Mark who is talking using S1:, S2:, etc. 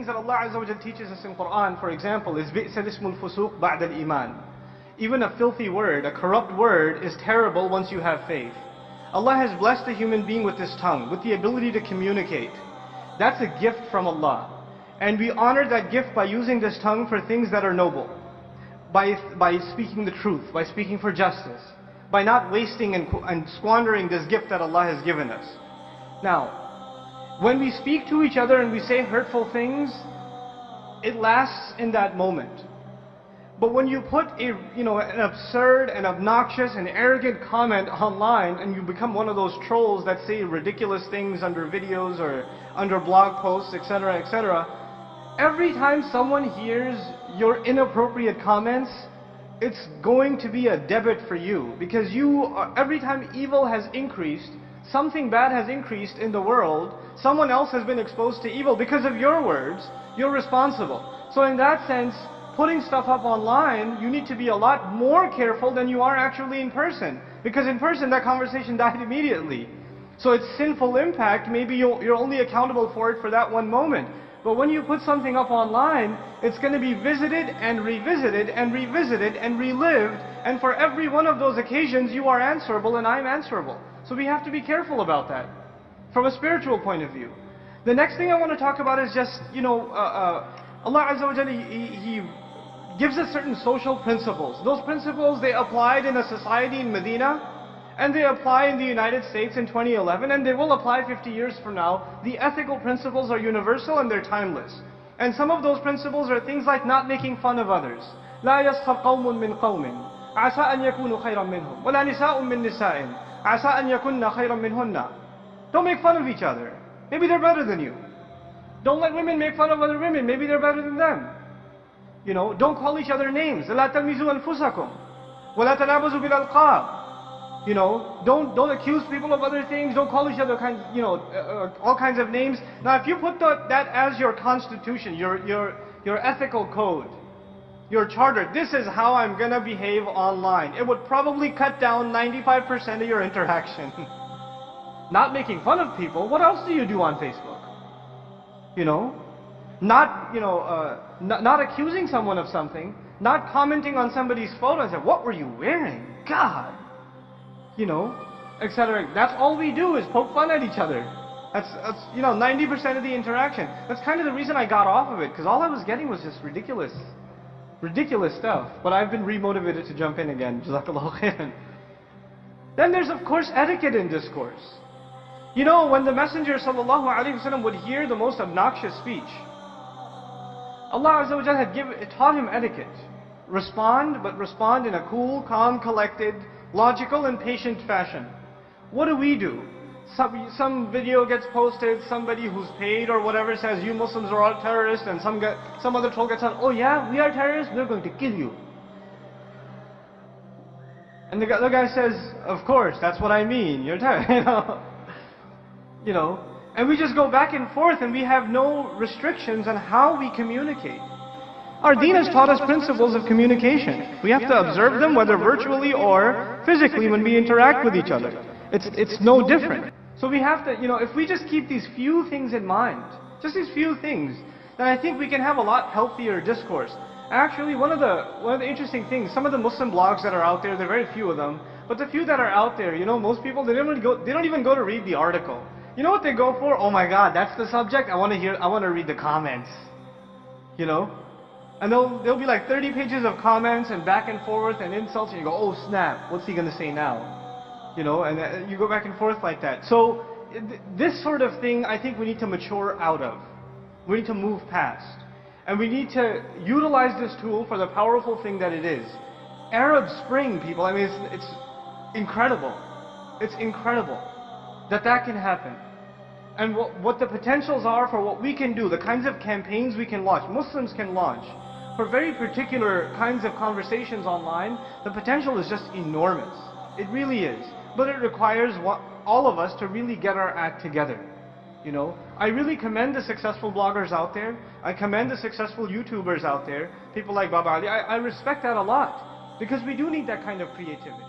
S1: things that Allah Azza wa Jal teaches us in Quran, for example, is بِئْسَ الْإِسْمُ الْفُسُوقُ بَعْدَ الْإِيمَانِ. Even a filthy word, a corrupt word, is terrible once you have faith. Allah has blessed a human being with this tongue, with the ability to communicate. That's a gift from Allah. And we honor that gift by using this tongue for things that are noble. By speaking the truth, by speaking for justice, by not wasting and squandering this gift that Allah has given us. Now, when we speak to each other and we say hurtful things, it lasts in that moment. But when you put an absurd and obnoxious and arrogant comment online and you become one of those trolls that say ridiculous things under videos or under blog posts, etc., etc., every time someone hears your inappropriate comments, it's going to be a debit for you. Because every time evil has increased, something bad has increased in the world, someone else has been exposed to evil because of your words, you're responsible. So in that sense, putting stuff up online, you need to be a lot more careful than you are actually in person. Because in person, that conversation died immediately. So its sinful impact, maybe you're only accountable for it for that one moment. But when you put something up online, it's going to be visited and revisited and revisited and relived. And for every one of those occasions, you are answerable and I'm answerable. So we have to be careful about that from a spiritual point of view. The next thing I want to talk about is just, Allah Azza wa Jalla, He gives us certain social principles. Those principles, they applied in a society in Medina, and they apply in the United States in 2011, and they will apply 50 years from now. The ethical principles are universal and they're timeless. And some of those principles are things like not making fun of others. لا يسخر قوم من قوم عسى أن يكونوا خيرا منهم ولا نساء من نساء عسى أن يكون خيرا منهن. Don't make fun of each other. Maybe they're better than you. Don't let women make fun of other women. Maybe they're better than them. Don't call each other names. لا تلمزوا أنفسكم ولا تنابزوا بالألقاب. Don't accuse people of other things. Don't call each other all kinds of names. Now, if you put that as your constitution, your ethical code, your charter, this is how I'm gonna behave online, it would probably cut down 95% of your interaction. Not making fun of people. What else do you do on Facebook? Not accusing someone of something, not commenting on somebody's photo and say, "What were you wearing? God." Etc. That's all we do is poke fun at each other. That's 90% of the interaction. That's kind of the reason I got off of it, because all I was getting was just ridiculous stuff. But I've been remotivated to jump in again. Jazakallahu khairan. Then there's of course etiquette in discourse. When the Messenger sallallahu alaihi wasallam would hear the most obnoxious speech, Allah Azza wa Jalla had taught him etiquette. Respond, but respond in a cool, calm, collected, logical and patient fashion. What do? Some video gets posted, somebody who's paid or whatever says, "You Muslims are all terrorists," and some other troll gets on, "Oh yeah, we are terrorists, we're going to kill you." And the guy says, "Of course, that's what I mean, you're terrorists." And we just go back and forth and we have no restrictions on how we communicate. Our deen has taught us principles of communication. We have to observe them, whether virtually or physically, when we interact with each other. It's no different. So we have to, if we just keep these few things in mind, just these few things, then I think we can have a lot healthier discourse. Actually, one of the interesting things, some of the Muslim blogs that are out there, there are very few of them, but the few that are out there, most people, they don't even go to read the article. You know what they go for? "Oh my God, that's the subject. I want to read the comments." And there'll be like 30 pages of comments and back and forth and insults, and you go, "Oh snap, what's he going to say now?" And you go back and forth like that. So this sort of thing, I think we need to mature out of. We need to move past. And we need to utilize this tool for the powerful thing that it is. Arab Spring, people, I mean, it's incredible. It's incredible that can happen. And what the potentials are for what we can do, the kinds of campaigns we can launch, Muslims can launch, for very particular kinds of conversations online, the potential is just enormous. It really is. But it requires all of us to really get our act together. I really commend the successful bloggers out there. I commend the successful YouTubers out there. People like Baba Ali. I respect that a lot. Because we do need that kind of creativity.